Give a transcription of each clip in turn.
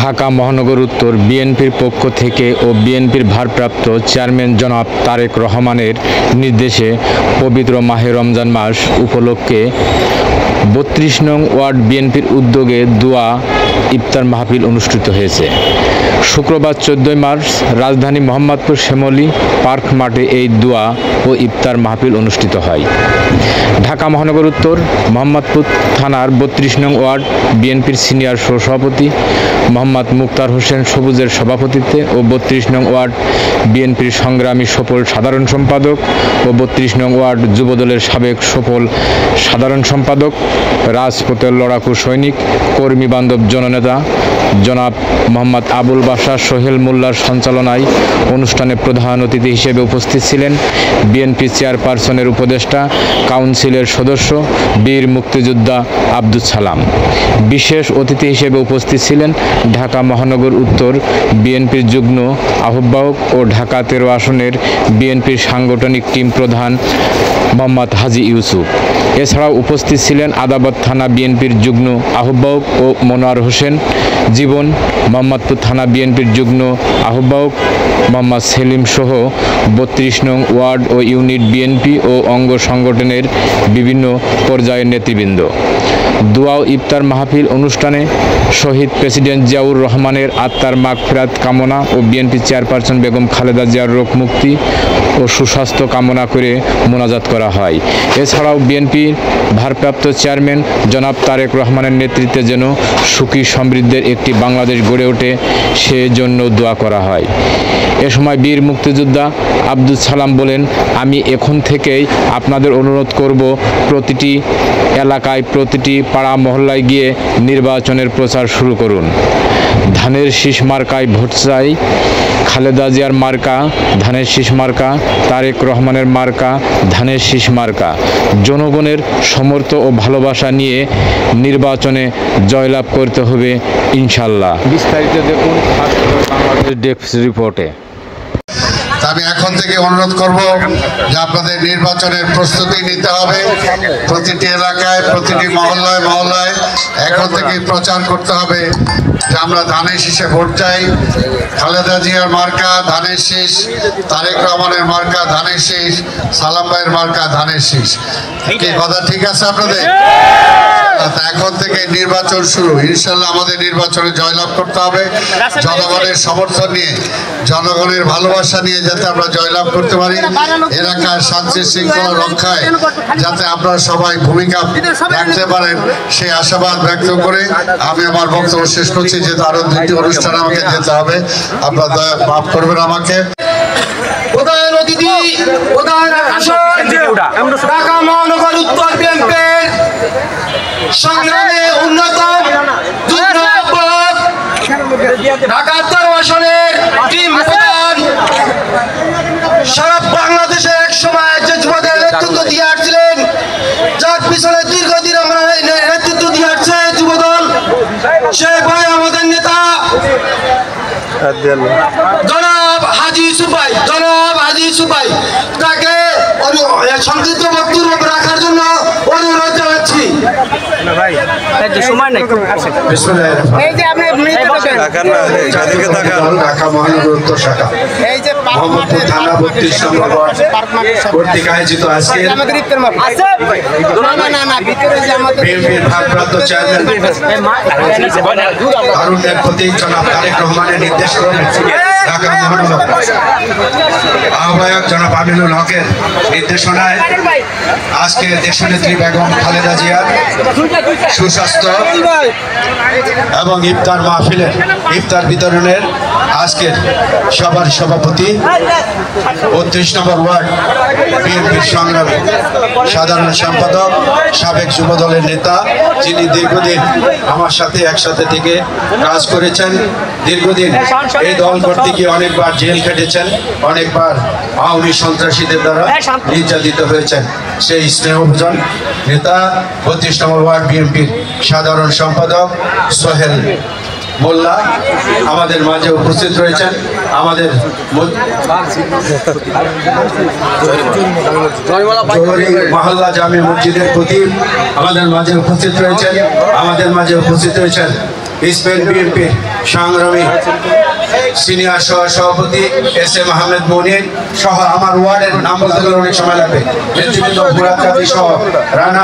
ঢাকা মহানগর উত্তর বিএনপির পক্ষ থেকে ও বিএনপির ভারপ্রাপ্ত চেয়ারম্যান জনাব তারেক রহমানের নির্দেশে পবিত্র মাহে রমজান মাস উপলক্ষে ৩২ নং ওয়ার্ড বিএনপির উদ্যোগে দোয়া ইফতার মাহফিল অনুষ্ঠিত হয়েছে। শুক্রবার ১৪ মার্চ রাজধানী মোহাম্মদপুর শ্যামলী পার্ক মাঠে এই দোয়া ও ইফতার মাহফিল অনুষ্ঠিত হয়। ঢাকা মহানগর উত্তর মোহাম্মদপুর থানার ৩২ নং ওয়ার্ড বিএনপির সিনিয়র সহসভাপতি মোহাম্মদ মুক্তার হোসেন সবুজের সভাপতিত্বে ও ৩২ নং ওয়ার্ড বিএনপির সংগ্রামী সফল সাধারণ সম্পাদক ও ৩২ নং ওয়ার্ড যুবদলের সাবেক সফল সাধারণ সম্পাদক রাজপথের লড়াকু সৈনিক কর্মী বান্ধব জননেতা জনাব মোহাম্মদ আবুল বাশার সোহেল মোল্লার সঞ্চালনায় অনুষ্ঠানে প্রধান অতিথি হিসেবে উপস্থিত ছিলেন বিএনপি চেয়ারপারসনের উপদেষ্টা কাউন্সিলের সদস্য বীর মুক্তিযোদ্ধা আব্দুল সালাম। বিশেষ অতিথি হিসেবে উপস্থিত ছিলেন ঢাকা মহানগর উত্তর বিএনপির যুগ্ম আহ্বায়ক ও ঢাকা ১৩ আসনের বিএনপির সাংগঠনিক টিম প্রধান মোহাম্মদ হাজী ইউসুফ। এছাড়াও উপস্থিত ছিলেন আদাবত থানা বিএনপির যুগ্ম আহ্বায়ক ও মনোয়ার হোসেন জীবন, মোহাম্মদপুর থানা বিএনপির যুগ্ম আহ্বায়ক মোহাম্মদ সেলিম সহ ৩২ নং ওয়ার্ড ও ইউনিট বিএনপি ও অঙ্গ সংগঠনের বিভিন্ন পর্যায়ের নেতৃবৃন্দ। দোয়া ও ইফতার মাহফিল অনুষ্ঠানে শহীদ প্রেসিডেন্ট জিয়াউর রহমানের আত্মার মাগফিরাত কামনা ও বিএনপি চেয়ারপারসন বেগম খালেদা জিয়ার রোগ মুক্তি ও সুস্বাস্থ্য কামনা করে মোনাজাত করা হয়। এছাড়াও বিএনপির ভারপ্রাপ্ত চেয়ারম্যান জনাব তারেক রহমানের নেতৃত্বে যেন সুখী সমৃদ্ধের একটি বাংলাদেশ গড়ে ওঠে সেজন্য দোয়া করা হয়। এ সময় বীর মুক্তিযোদ্ধা আব্দুল সালাম বলেন, আমি এখন থেকেই আপনাদের অনুরোধ করব প্রতিটি এলাকায় প্রতিটি পাড়া মহল্লায় গিয়ে নির্বাচনের প্রচার শুরু করুন। ধানের শীষ মার্কায় ভোট চাই, খালেদা জিয়ার মার্কা ধানের শীষ মার্কা, তারেক রহমানের মার্কা ধানের শীষ মার্কা। জনগণের সমর্থ ও ভালোবাসা নিয়ে নির্বাচনে জয়লাভ করতে হবে ইনশাল্লাহ। বিস্তারিত দেখুন বাংলাদেশ ডেস্ক রিপোর্টে। আমি এখন থেকে অনুরোধ করব যে আপনাদের নির্বাচনের প্রস্তুতি নিতে হবে। প্রতিটি এলাকায় প্রতিটি মহল্লায় মহল্লায় এখন থেকে প্রচার করতে হবে যে আমরা ধানের শীষে ভোট চাই। খালেদা জিয়ার মার্কা ধানের শীষ, তারেক রহমানের মার্কা ধানের শীষ, সালাম ভাইয়ের মার্কা ধানের শীষ। কি কথা ঠিক আছে আপনাদের? এখন থেকে নির্বাচন শুরু। ইনশাল্লাহ আমাদের নির্বাচনে জয়লাভ করতে হবে। জনগণের সমর্থন নিয়ে, জনগণের ভালোবাসা নিয়ে যাতে আমরা জয়লাভ করতে পারি, এলাকার শান্তি শৃঙ্খলা রক্ষায় যাতে আপনারা সবাই ভূমিকা রাখতে পারেন সেই আশাবাদ ব্যক্ত করে আমি আমার বক্তব্য শেষ করছি। যেহেতু আরো দুটি অনুষ্ঠান আমাকে যেতে হবে, আপনারা দয়া মাফ করবেন আমাকে। প্রধান অতিথি, প্রধান ঢাকা মহানগর উত্তর বিএনপির সংগ্রামে উন্নতম ঢাকা ১৩ আসনের টিম প্রধান, সারা বাংলাদেশে এক সময় যে যুবদের নেতৃত্ব দিয়ে আসছিলেন, যার পিছনে দীর্ঘদিন আমরা নেতৃত্ব দিয়ে আসছে যুবদল, সে ভাই আমাদের নেতা জনাব হাজী ইউসুফ ভাই, তাকে সংক্ষিপ্ত বক্তব্য রাখার জন্য অনুরোধ জানাচ্ছি। ঢাকা মহানগর উত্তর শাখা মোহাম্মদপুর থানা ৩২ নম্বর কর্তৃক আয়োজিত আজকে বিএনপির ভারপ্রাপ্ত চেয়ারম্যান আরুণের প্রতীক জনাব তারেক রহমানের নির্দেশ ক্রমে ঢাকা মহানগর আহ্বায়ক জনাব আমিনুল হকের নির্দেশনায় আজকে দেশনেত্রী বেগম খালেদা জিয়ার সুস্বাস্থ্য এবং ইফতার মাহফিলের ইফতার বিতরণের আজকের সবার সভাপতি ৩২ নম্বর ওয়ার্ড বিএনপির সংগ্রামী সাধারণ সম্পাদক সাবেক যুবদলের নেতা, যিনি দীর্ঘদিন আমার সাথে একসাথে থেকে কাজ করেছেন, দীর্ঘদিন এই দল করতে গিয়ে অনেকবার জেল খেটেছেন, অনেকবার আওয়ামী সন্ত্রাসীদের দ্বারা নির্যাতিত হয়েছেন, সেই স্নেহভোজন নেতা ৩২ নম্বর ওয়ার্ড বিএনপির সাধারণ সম্পাদক সোহেল মোল্লা আমাদের মাঝে উপস্থিত রয়েছেন। আমাদের মহল্লা জামে মসজিদের খতিব আমাদের মাঝে উপস্থিত রয়েছেন। ইসমাইল বিএনপির সংগ্রামী সিনিয়র সভাপতি এস এম আহমেদ মনির সহ আমার ওয়ার্ডের নাম বলতে গেলে অনেক সময় লাগবে, নেতৃবৃন্দ মুরাদ কাদি সহ রানা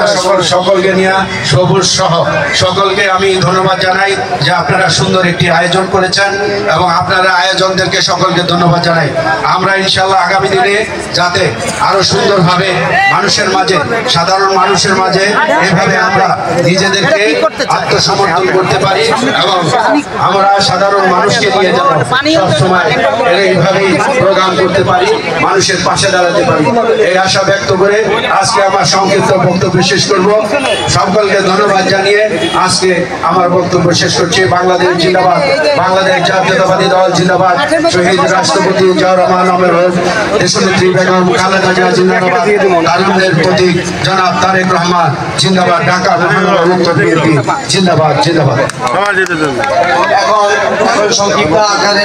সকলকে নিয়ে সবুজ সহ সকলকে আমি ধন্যবাদ জানাই যে আপনারা সুন্দর একটি আয়োজন করেছেন এবং আপনারা আয়োজনদেরকে সকলকে ধন্যবাদ জানাই। আমরা ইনশাল্লাহ আগামী দিনে যাতে আরো সুন্দরভাবে মানুষের মাঝে, সাধারণ মানুষের মাঝে এভাবে আমরা নিজেদেরকে আত্মসমর্পণ করতে পারি এবং আমরা সাধারণ মানুষকে নিয়ে যেন সবসময় এইভাবেই প্রোগ্রাম করতে পারি, মানুষের পাশে দাঁড়াতে পারি, এই আশা ব্যক্ত করে আজকে আমার সংক্ষিপ্ত বক্তব্য শেষ করব। সকলকে ধন্যবাদ জানিয়ে আজকে আমার বক্তব্য শেষ করছি। বাংলাদেশ জিন্দাবাদ, বাংলাদেশ জাতীয়তাবাদী দল জিন্দাবাদ, শহীদ রাষ্ট্রপতি জিয়াউর রহমান দেশনেত্রী বেগম খালেদা জিয়া জিন্দাবাদ, তারুণ্যের প্রতীক জনাব তারেক রহমান জিন্দাবাদ, ঢাকা মহানগর উত্তর বিএনপি জিন্দাবাদ জিন্দাবাদ। এখন সংক্ষিপ্ত আকারে